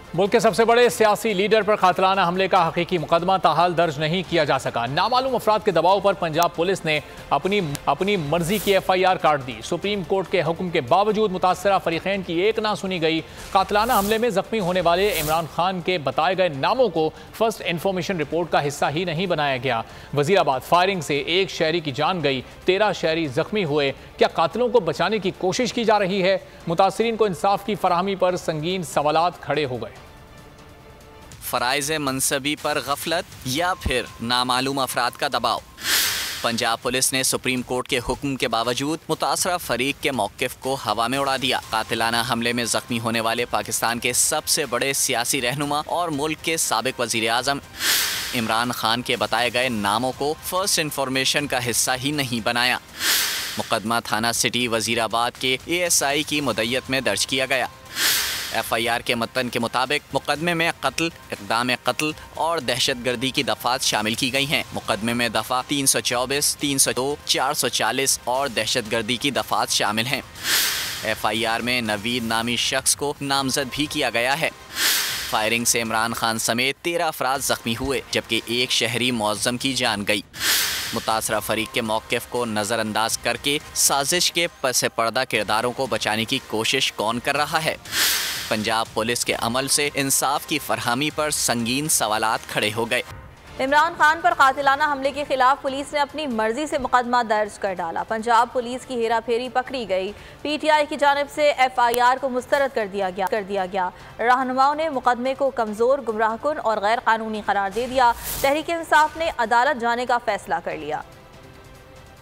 मुल्क के सबसे बड़े सियासी लीडर पर कातिलाना हमले का हकीकी मुकदमा ताहाल दर्ज नहीं किया जा सका। नामालूम अफराद के दबाव पर पंजाब पुलिस ने अपनी मर्जी की FIR काट दी। सुप्रीम कोर्ट के हुक्म के बावजूद मुतासरा फरीकैन की एक ना सुनी गई। कातिलाना हमले में जख्मी होने वाले इमरान खान के बताए गए नामों को फर्स्ट इंफॉर्मेशन रिपोर्ट का हिस्सा ही नहीं बनाया गया। वजीराबाद फायरिंग से एक शहरी की जान गई, 13 शहरी जख्मी हुए। क्या कातिलों को बचाने की कोशिश की जा रही है? मुतासरीन को इंसाफ की फराहमी पर संगीन सवालात खड़े हो गए। फराइज़ मनसबी पर गफलत या फिर नामालूम अफराद का दबाव। पंजाब पुलिस ने सुप्रीम कोर्ट के हुक्म के बावजूद मुतासरा फरीक के मौक़िफ़ को हवा में उड़ा दिया। कातिलाना हमले में जख्मी होने वाले पाकिस्तान के सबसे बड़े सियासी रहनुमा और मुल्क के साबिक वज़ीर आज़म इमरान खान के बताए गए नामों को फर्स्ट इंफॉर्मेशन का हिस्सा ही नहीं बनाया। मुकदमा थाना सिटी वज़ीराबाद के ASI की मुद्दत में दर्ज किया गया। FIR के मतन के मुताबिक मुकदमे में कत्ल, इक़दाम कत्ल और दहशतगर्दी की दफ़ात शामिल की गई हैं। मुकदमे में दफ़ा 324, 302, 440 और दहशतगर्दी की दफ़ात शामिल हैं। FIR में नवीद नामी शख्स को नामजद भी किया गया है। फायरिंग से इमरान खान समेत 13 अफराद जख्मी हुए, जबकि एक शहरी मुअज़्ज़म की जान गई। मुतासरा फरीक के मौक़िफ़ को नज़रअंदाज करके साजिश के पस पर्दा किरदारों को बचाने की कोशिश कौन कर रहा है? पंजाब पुलिस के अमल से इंसाफ की फरहमी पर संगीन सवालात खड़े हो गए। इमरान खान पर कातिलाना हमले के खिलाफ पुलिस ने अपनी मर्जी से मुकदमा दर्ज कर डाला। पंजाब पुलिस की हेरा फेरी पकड़ी गई। PTI की जानिब से FIR को मुस्तरद कर दिया गया। रहनुमाओं ने मुकदमे को कमज़ोर, गुमराहकुन और गैर कानूनी करार दे दिया। तहरीक इंसाफ ने अदालत जाने का फैसला कर लिया।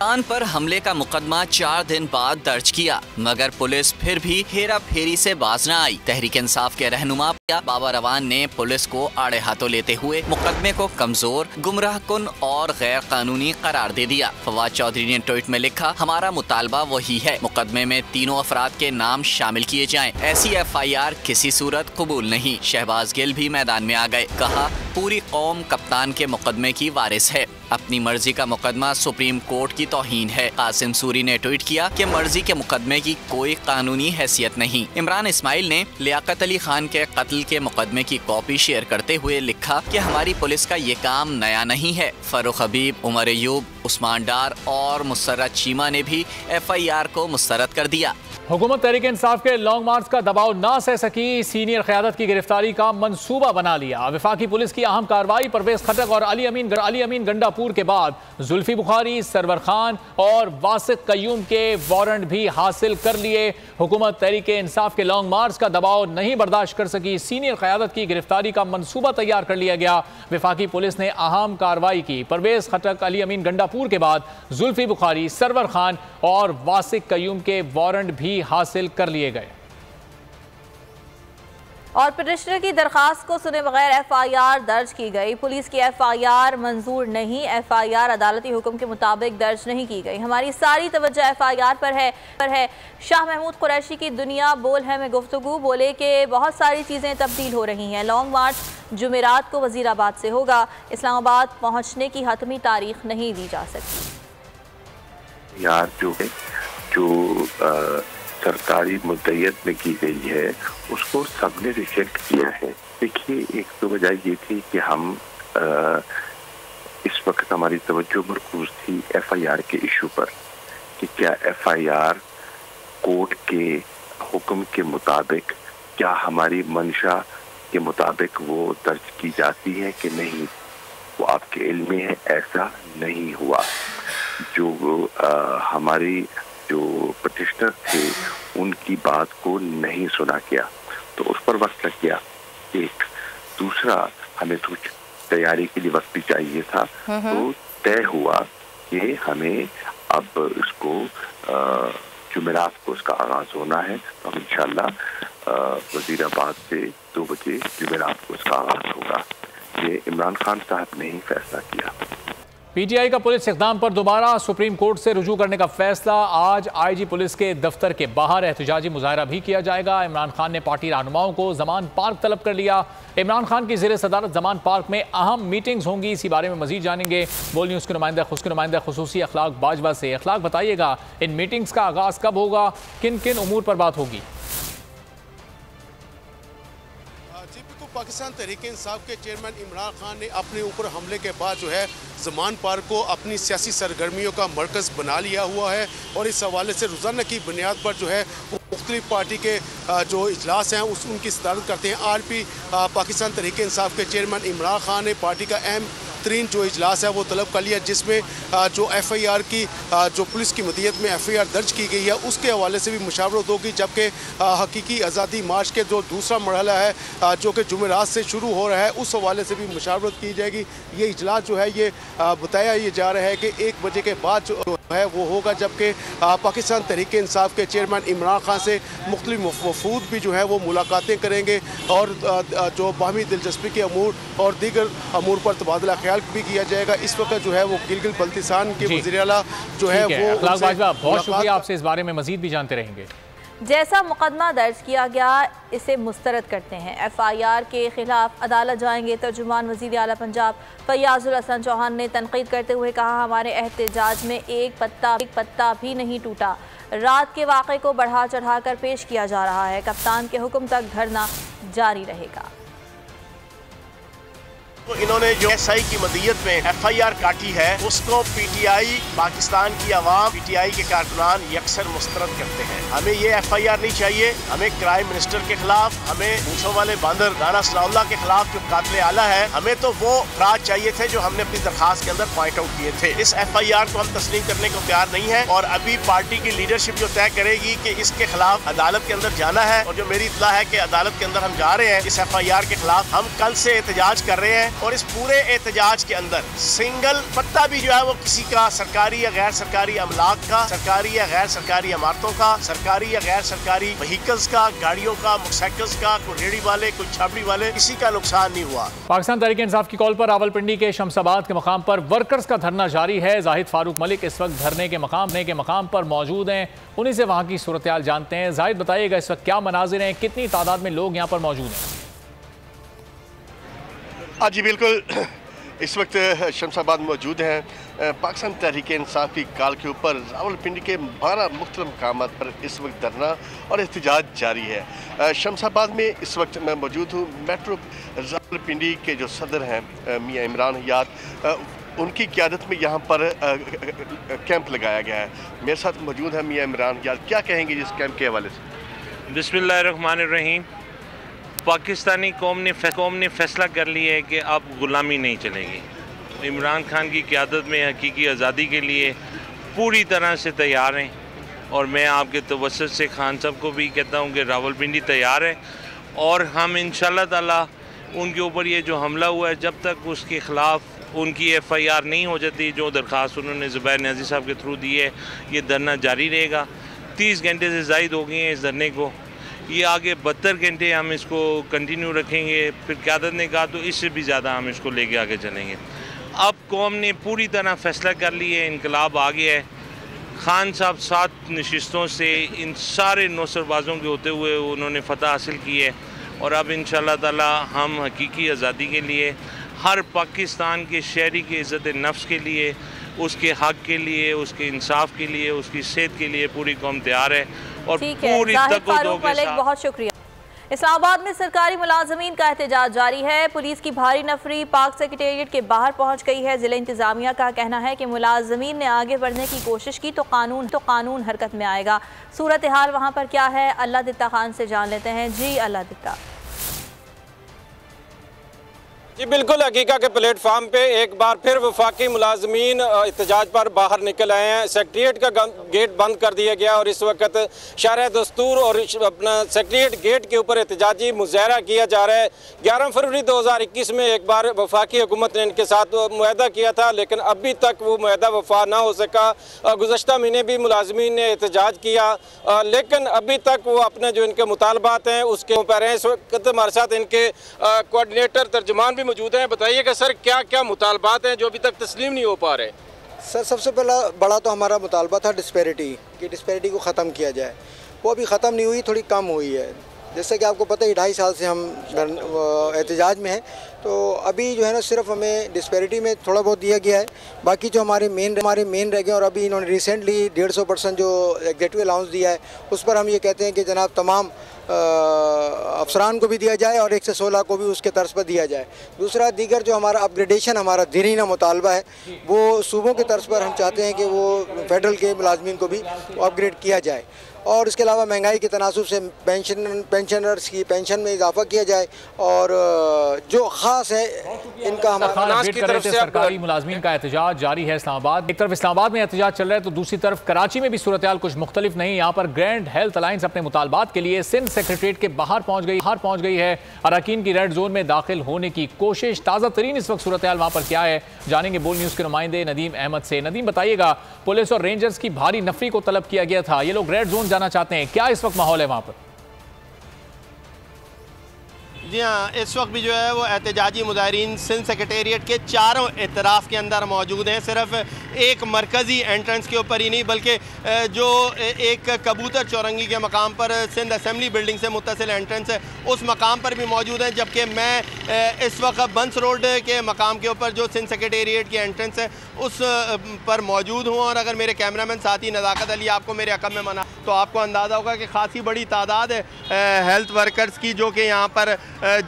खान पर हमले का मुकदमा 4 दिन बाद दर्ज किया, मगर पुलिस फिर भी हेरा फेरी से बाज न आई। तहरीक इंसाफ के रहनुमा बाबा रवान ने पुलिस को आड़े हाथों लेते हुए मुकदमे को कमजोर, गुमराहकुन और गैर कानूनी करार दे दिया। फवाद चौधरी ने ट्वीट में लिखा, हमारा मुतालबा वही है, मुकदमे में तीनों अफराद के नाम शामिल किए जाएं। ऐसी FIR किसी सूरत कबूल नहीं। शहबाज गिल भी मैदान में आ गए। कहा, पूरी कौम कप्तान के मुकदमे की वारिस है। अपनी मर्जी का मुकदमा सुप्रीम कोर्ट की तौहीन है। कासिम सूरी ने ट्वीट किया कि मर्जी के मुकदमे की कोई कानूनी हैसियत नहीं। इमरान इस्माइल ने लियाकत अली खान के कत्ल के मुकदमे की कॉपी शेयर करते हुए लिखा कि हमारी पुलिस का ये काम नया नहीं है। फरूख हबीब, उमर अयूब, उस्मान डार और मुसर्रत चीमा ने भी FIR को मुस्तरद कर दिया। हुकूमत तहरीक इंसाफ के लॉन्ग मार्च का दबाव ना सह सकी, सीनियर क़यादत की गिरफ्तारी का मंसूबा बना लिया। वफाकी पुलिस की अहम कार्रवाई परवेज खटक और अली अमीन गंडापुर के बाद जुल्फी बुखारी, सरवर खान और वासिक कयूम के वारंट भी हासिल कर लिए। हुकूमत तहरीक इंसाफ के लॉन्ग मार्च का दबाव नहीं बर्दाश्त कर सकी, सीनियर क़यादत की गिरफ्तारी का मंसूबा तैयार कर लिया गया। वफाकी पुलिस ने अहम कार्रवाई की। परवेज खटक, अली अमीन गंडापुर के बाद जुल्फी बुखारी, सरवर खान और वासिक कयूम के वारंट भी हासिल कर लिए गए। और पिटिशनर की दरखास्त को सुने बगैर FIR दर्ज की गई। पुलिस की FIR मंजूर नहीं। FIR अदालती हुक्म के मुताबिक दर्ज नहीं की गई। हमारी सारी तवज्जो FIR पर है। शाह महमूद कुरैशी की दुनिया बोल है में गुफ्तगू, बोले कि बहुत सारी चीज़ें तब्दील हो रही हैं। लॉन्ग मार्च जुमेरात को वजीराबाद से होगा। इस्लामाबाद पहुँचने की हतमी तारीख नहीं दी जा सकती। यार जो सरकारी मुद्दत में की गई है उसको सबने रिजेक्ट किया है। देखिए, एक तो वजह ये थी कि हम इस वक्त हमारी तवज्जो मरकूज थी FIR के इशू पर कि क्या FIR कोर्ट के हुक्म के मुताबिक, क्या हमारी मंशा के मुताबिक वो दर्ज की जाती है कि नहीं। वो आपके इल्म में है, ऐसा नहीं हुआ। जो हमारी जो पिटिशनर थे उनकी बात को नहीं सुना गया, तो उस पर वक्त लग गया। एक दूसरा, हमें कुछ तैयारी के लिए वक्त भी चाहिए था, तो तय हुआ कि हमें अब इसको जुमेरात को इसका आगाज होना है। तो हम इंशाल्लाह वजीराबाद से 2 बजे जुमेरात को इसका आगाज होगा। ये इमरान खान साहब ने ही फैसला किया। PTI का पुलिस इक़दाम पर दोबारा सुप्रीम कोर्ट से रुजू करने का फैसला। आज IG पुलिस के दफ्तर के बाहर एहतजाजी मुजाहरा भी किया जाएगा। इमरान खान ने पार्टी रहनुमाओं को जमान पार्क तलब कर लिया। इमरान खान की ज़ेर सदारत जमान पार्क में अहम मीटिंग्स होंगी। इसी बारे में मजीद जानेंगे बोल न्यूज़ के नुमाइंदा खुसूसी अखलाक बाजवा से। अखलाक, बताइएगा इन मीटिंग्स का आगाज़ कब होगा, किन किन उमूर पर बात होगी? जी पाकिस्तान तहरीक-ए-इंसाफ के चेयरमैन इमरान खान ने अपने ऊपर हमले के बाद जो है ज़मान पार्क को अपनी सियासी सरगर्मियों का मरकज़ बना लिया हुआ है और इस हवाले से रोज़ाना की बुनियाद पर जो है मुख्तलिफ पार्टी के जो इजलास हैं उनकी सदारत करते हैं। आज पाकिस्तान तहरीक-ए-इंसाफ के चेयरमैन इमरान खान ने पार्टी का अहम तरीन जो इजलास है वो तलब कर लिया, जिसमें जो FIR की जो पुलिस की मदीयत में FIR दर्ज की गई है उसके हवाले से भी मुशावरत होगी, जबकि हकीकी आज़ादी मार्च के जो दूसरा मरहला है जो कि जुमेरात से शुरू हो रहा है उस हवाले से भी मुशावरत की जाएगी। ये इजलास जो है ये बताया ये जा रहा है कि 1 बजे के बाद जो है वो होगा, जबकि पाकिस्तान तहरीक-ए-इंसाफ के चेयरमैन इमरान खान से मुख्तलिफ वफूद भी जो है वो मुलाकातें करेंगे और जो बाहमी दिलचस्पी के अमूर और दीगर अमूर पर तबादला ख्याल भी किया जाएगा। इस वक्त जो है वो गिलगित बल्तिस्तान के वज़ीर आला जो है वो बहुत शुक्रिया, आपसे इस बारे में मजीद भी जानते रहेंगे। जैसा मुकदमा दर्ज किया गया इसे मुस्तरद करते हैं। FIR के खिलाफ अदालत जाएंगे। तर्जुमान वज़ीर आला पंजाब फयाजुल हसन चौहान ने तनकीद करते हुए कहा, हमारे एहतजाज में एक पत्ता भी नहीं टूटा। रात के वाक़े को बढ़ा चढ़ा कर पेश किया जा रहा है। कप्तान के हुक्म तक धरना जारी रहेगा। तो इन्होंने जो SI की मदीयत में FIR काटी है उसको PTI पाकिस्तान की आवाम PTI के कारकुनान यकसर मुस्तरद करते हैं। हमें ये FIR नहीं चाहिए। हमें क्राइम मिनिस्टर के खिलाफ, हमें मूंछों वाले बांदर राना सनाउल्लाह के खिलाफ जो कातिल आला है, हमें तो वो अफराद चाहिए थे जो हमने अपनी दरखास्त के अंदर पॉइंट आउट किए थे। इस FIR को हम तस्लीम करने को तैयार नहीं है और अभी पार्टी की लीडरशिप जो तय करेगी कि इसके खिलाफ अदालत के अंदर जाना है, और जो मेरी इत्तला है कि अदालत के अंदर हम जा रहे हैं इस FIR के खिलाफ। हम कल से एहतजाज कर रहे हैं और इस पूरे एहतजाज के अंदर सिंगल पत्ता भी जो है वो किसी का सरकारी या गैर सरकारी अमलाक का, सरकारी या गैर सरकारी इमारतों का, सरकारी या गैर सरकारी व्हीकल्स का, गाड़ियों का, मोटरसाइकिल्स का, कोई रेहड़ी वाले, कोई छाबड़ी वाले, किसी का नुकसान नहीं हुआ। पाकिस्तान तहरीक इंसाफ की कॉल पर रावलपिंडी के शमसाबाद के मकाम पर वर्कर्स का धरना जारी है। जाहिद फारूक मलिक इस वक्त धरने के मकाम पर मौजूद हैं, उन्हीं से वहाँ की सूरत हाल जानते हैं। जाहिद बताइएगा इस वक्त क्या मनाजिर हैं, कितनी तादाद में लोग यहाँ पर मौजूद हैं? जी बिल्कुल, इस वक्त शमसाबाद मौजूद हैं। पाकिस्तान तहरीक इंसाफ की कॉल के ऊपर रावलपिंडी के 12 मुख्तलिफ मकामात पर इस वक्त धरना और एहतजाज जारी है। शमसाबाद में इस वक्त मैं मौजूद हूँ। मेट्रो रावलपिंडी के जो सदर हैं मियाँ इमरान हयात, उनकी क़यादत में यहाँ पर कैंप लगाया गया है। मेरे साथ मौजूद है मियाँ इमरान हयात। क्या कहेंगे इस कैंप के हवाले से? बिस्मिल्लाहिर्रहमानिर्रहीम। पाकिस्तानी कौम ने फ़ैसला कर लिया है कि अब ग़ुलामी नहीं चलेगी। इमरान खान की क़यादत में हकीकी आज़ादी के लिए पूरी तरह से तैयार हैं और मैं आपके तवस्सुत से खान साहब को भी कहता हूं कि रावलपिंडी तैयार है और हम इंशाअल्लाह ताला उनके ऊपर ये जो हमला हुआ है, जब तक उसके ख़िलाफ़ उनकी FIR नहीं हो जाती, जो दरख्वास्त उन्होंने ज़ुबैर नियाज़ी साहब के थ्रू दी है, ये धरना जारी रहेगा। 30 घंटे से ज़ायद हो गए हैं इस धरने को। ये आगे 72 घंटे हम इसको कंटिन्यू रखेंगे। फिर क़यादत ने कहा तो इससे भी ज़्यादा हम इसको लेके आगे चलेंगे। अब कौम ने पूरी तरह फ़ैसला कर लिया है, इनकलाब आ गया है। खान साहब 7 नशिस्तों से इन सारे नौसरबाज़ों के होते हुए उन्होंने फ़तह हासिल की है और अब इंशाअल्लाह ताला हम हकीकी आज़ादी के लिए, हर पाकिस्तान के शहरी की इज़्ज़त नफ्स के लिए, उसके हक़ के लिए, उसके इंसाफ के लिए, उसकी सेहत के लिए पूरी कौम तैयार है और पूरी फारूक मलिक, बहुत शुक्रिया। इस्लामाबाद में सरकारी मुलाजमीन का एहतजाज जारी है। पुलिस की भारी नफरी पाक सेक्रेटेरिएट के बाहर पहुंच गई है। जिला इंतजामिया का कहना है कि मुलाजमीन ने आगे बढ़ने की कोशिश की तो कानून हरकत में आएगा। सूरत हाल वहां पर क्या है, अल्लाह दित्ता खान से जान लेते हैं। जी अल्लाह दित्ता। जी बिल्कुल, हकीका के प्लेटफार्म पे एक बार फिर वफाकी मुलाजमीन एहतजाज पर बाहर निकल आए हैं। सेक्रेटेरिएट का गेट बंद कर दिया गया और इस वक्त शरह दस्तूर और अपना सेक्रेटेरिएट गेट के ऊपर एहतजाजी मुजाहरा किया जा रहा है। 11 फरवरी 2021 में एक बार वफाकी हुकूमत ने इनके साथ मुआहदा किया था, लेकिन अभी तक वो मुआहदा वफा ना हो सका। गुज़श्ता महीने भी मुलाजमीन ने एहतजाज किया, लेकिन अभी तक वो अपने जो इनके मुतालबात हैं उसके ऊपर हैं। इस वक्त हमारे साथ इनके कोऑर्डिनेटर तर्जुमान भी मौजूद हैं। बताइएगा सर, क्या क्या मुतालबात हैं जो अभी तक तस्लीम नहीं हो पा रहे? सर, सबसे बड़ा तो हमारा मुतालबा था डिस्पैरिटी को ख़त्म किया जाए। वो अभी ख़त्म नहीं हुई, थोड़ी कम हुई है। जैसे कि आपको पता है 2.5 साल से हम एहतजाज में हैं, तो अभी जो है ना सिर्फ हमें डिस्पैरिटी में थोड़ा बहुत दिया गया है। बाकी जो हमारे मेन रह गए, और अभी इन्होंने रिसेंटली 150% जो एग्जेक्टिव अलाउंस दिया है उस पर हम ये कहते हैं कि जनाब तमाम अफसरान को भी दिया जाए और 116 को भी उसके तर्ज पर दिया जाए। दूसरा, दीगर जो हमारा अपग्रेडेशन, हमारा दीरीना मुतालबा है, वो सूबों के तर्ज पर हम चाहते हैं कि वो फेडरल के मुलाजमीन को भी अपग्रेड किया जाए। और इसके अलावा महंगाई के तनासुब से पेंशनर्स की पेंशन में इजाफा किया जाए और जो ख़ास है इनका हमारा सरकारी मुलाजमीन का एहतजाज जारी है इस्लामाबाद। एक तरफ इस्लामाबाद में एहतजाज चल रहा है तो दूसरी तरफ कराची में भी सूरत हाल कुछ मुख्तलिफ नहीं। यहाँ पर ग्रैंड हेल्थ अलायंस अपने मुतालबात के लिए सिंध सेक्रेटरीट के बाहर पहुँच गई है। अरकान की रेड जोन में दाखिल होने की कोशिश। ताज़ा तरीन इस वक्त सूरत हाल वहाँ पर क्या है जानेंगे बोल न्यूज़ के नुमाइंदे नदीम अहमद से। नदीम, बताइएगा, पुलिस और रेंजर्स की भारी नफरी को तलब किया गया था, ये लोग रेड जोन जाना चाहते हैं, क्या इस वक्त माहौल है वहां पर? जी हाँ, इस वक्त भी जो है वो एहतजाजी मुजाहिरीन सिंध सेक्रेटेरिएट के चारों इतराफ़ के अंदर मौजूद हैं। सिर्फ एक मरकज़ी एंट्रेंस के ऊपर ही नहीं बल्कि जो एक कबूतर चौरंगी के मकाम पर सिंध असेंबली बिल्डिंग से मुत्तसिल एंट्रेंस है उस मकाम पर भी मौजूद हैं। जबकि मैं इस वक्त बंस रोड के मकाम के ऊपर जो सिंध सेक्रेटेरिएट की एंट्रेंस है उस पर मौजूद हूँ। और अगर मेरे कैमरामैन साथी नज़ाकत अली आपको मेरे अकब में मना तो आपको अंदाज़ा होगा कि खासी बड़ी तादाद है हेल्थ वर्कर्स की जो कि यहाँ पर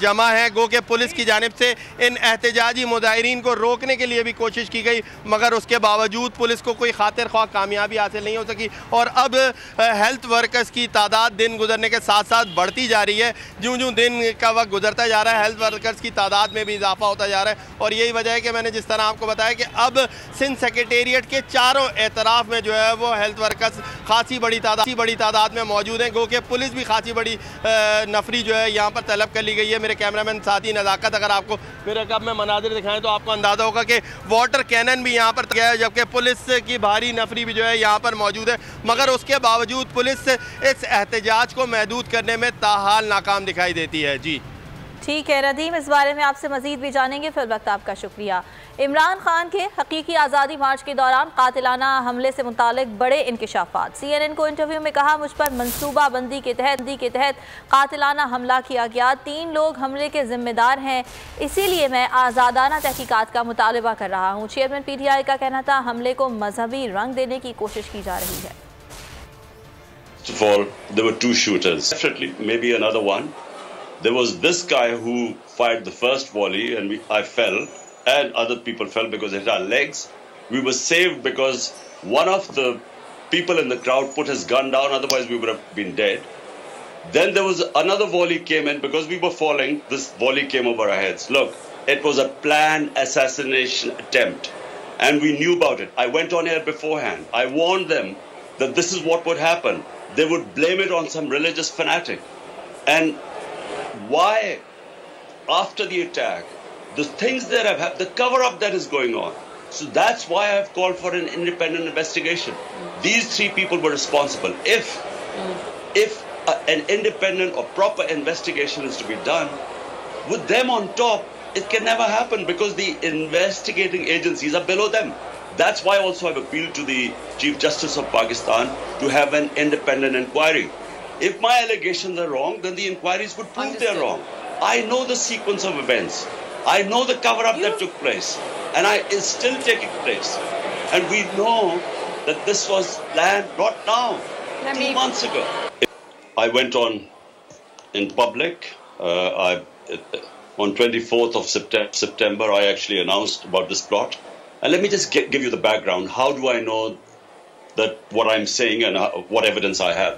जमा है। गो के पुलिस की जानिब से इन एहतजाजी मुजाहिरीन को रोकने के लिए भी कोशिश की गई मगर उसके बावजूद पुलिस को कोई खातिर ख्वाह कामयाबी हासिल नहीं हो सकी। और अब हेल्थ वर्कर्स की तादाद दिन गुजरने के साथ साथ बढ़ती जा रही है। ज्यों ज्यों दिन का वक्त गुजरता जा रहा है हेल्थ वर्कर्स की तादाद में भी इजाफा होता जा रहा है। और यही वजह है कि मैंने जिस तरह आपको बताया कि अब सिंध सेक्रेटेरिएट के चारों एतराफ़ में जो है वो हेल्थ वर्कर्स खासी बड़ी तादाद में मौजूद हैं। गो के पुलिस भी खासी बड़ी नफरी जो है यहाँ पर तलब कर ली गई है। मेरे कैमरामैन साथी नज़ाकत अगर आपको मेरे कब में मनाजिर दिखाएं तो आपको अंदाज़ा होगा कि वाटर कैनन भी यहाँ पर गया है जबकि पुलिस की भारी नफरी भी जो है यहाँ पर मौजूद है। मगर उसके बावजूद पुलिस इस एहतजाज को महदूद करने में ताहाल नाकाम दिखाई देती है। जी ठीक है नदीम, इस बारे में आपसे मजीद भी जानेंगे। फिर वक्त आपका शुक्रिया। इमरान खान के हकीकी आज़ादी मार्च के दौरान कातिलाना हमले से मुतालिक बड़े इंकिशाफात। CNN को इंटरव्यू में कहा, मुझ पर मनसूबा बंदी के तहत कातिलाना हमला किया गया, 3 लोग हमले के जिम्मेदार हैं, इसीलिए मैं आज़ादाना तहकीकात का मुतालबा कर रहा हूँ। चेयरमैन PTI का कहना था हमले को मजहबी रंग देने की कोशिश की जा रही है। First of all, there were 2 shooters. Definitely, maybe another one. There was this guy who fired the first volley and I fell and other people fell because it hit our legs. We were saved because one of the people in the crowd put his gun down, otherwise we would have been dead. Then there was another volley came in because we were falling. This volley came over our heads. Look, it was a planned assassination attempt and we knew about it. I went on air beforehand. I warned them that this is what would happen. They would blame it on some religious fanatic. And why, after the attack, the things that have happened, the cover-up that is going on. So that's why I have called for an independent investigation. These 3 people were responsible. If an independent or proper investigation is to be done, with them on top, it can never happen because the investigating agencies are below them. That's why also I've appealed to the Chief Justice of Pakistan to have an independent inquiry. If my allegations are wrong, then the inquiries would prove they're wrong. I know the sequence of events. I know the cover-up that took place. And it's still taking place. And we know that this was planned not now, 2 months ago. I went on in public. On 24th of September, I actually announced about this plot. And let me just give you the background. How do I know that what I'm saying and what evidence I have?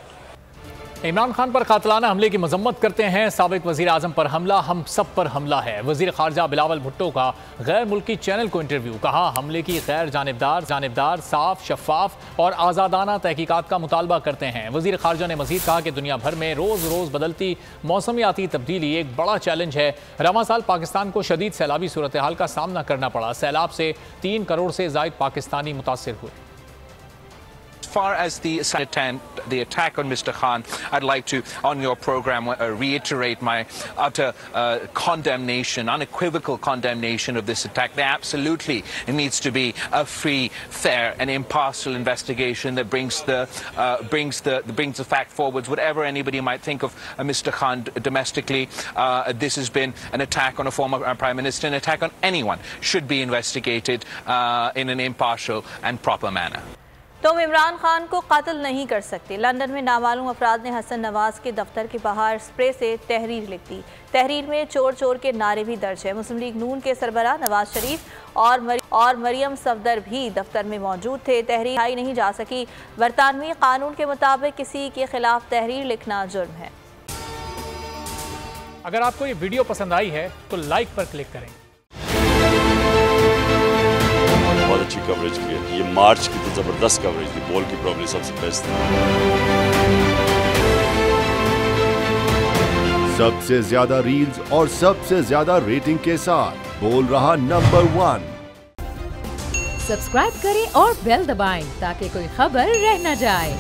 Imran Khan पर कातलाना हमले की मजम्मत करते हैं। साबिक वज़ीर आज़म पर हमला हम सब पर हमला है। वज़ीर ख़ारजा बिलावल भुट्टो का गैर मुल्की चैनल को इंटरव्यू। कहा, हमले की गैर जानिबदार साफ शफाफ और आज़ादाना तहकीकात का मुतालबा करते हैं। वज़ीर ख़ारजा ने मज़ीद कहा कि दुनिया भर में रोज़ बदलती मौसमियाती तब्दीली एक बड़ा चैलेंज है। रवां साल पाकिस्तान को शदीद सैलाबी सूरत हाल का सामना करना पड़ा। सैलाब से 3 करोड़ से ज़ायद पाकिस्तानी मुतासिर हुए। As far as the attack on Mr. Khan, I'd like to, on your program, reiterate my utter condemnation, unequivocal condemnation of this attack. There absolutely needs to be a free, fair, and impartial investigation that brings the fact forwards. Whatever anybody might think of Mr. Khan domestically, this has been an attack on a former Prime Minister. An attack on anyone should be investigated in an impartial and proper manner. तुम इमरान खान को कत्ल नहीं कर सकते। London में नामालूम अफराद ने हसन नवाज के दफ्तर के बाहर स्प्रे से तहरीर लिख दी। तहरीर में चोर चोर के नारे भी दर्ज है। मुस्लिम लीग नून के सरबराह नवाज शरीफ और मरियम सफदर भी दफ्तर में मौजूद थे। तहरीर लिखाई नहीं जा सकी। बरतानवी कानून के मुताबिक किसी के खिलाफ तहरीर लिखना जुर्म है। अगर आपको ये वीडियो पसंद आई है तो लाइक पर क्लिक करें। बहुत अच्छी कवरेज की है। ये मार्च की तो जबरदस्त कवरेज थी, बॉल की प्रॉब्लम सबसे बेस्ट थी। सबसे ज्यादा रील्स और सबसे ज्यादा रेटिंग के साथ बोल रहा नंबर 1। सब्सक्राइब करें और बेल दबाएं ताकि कोई खबर रह न जाए।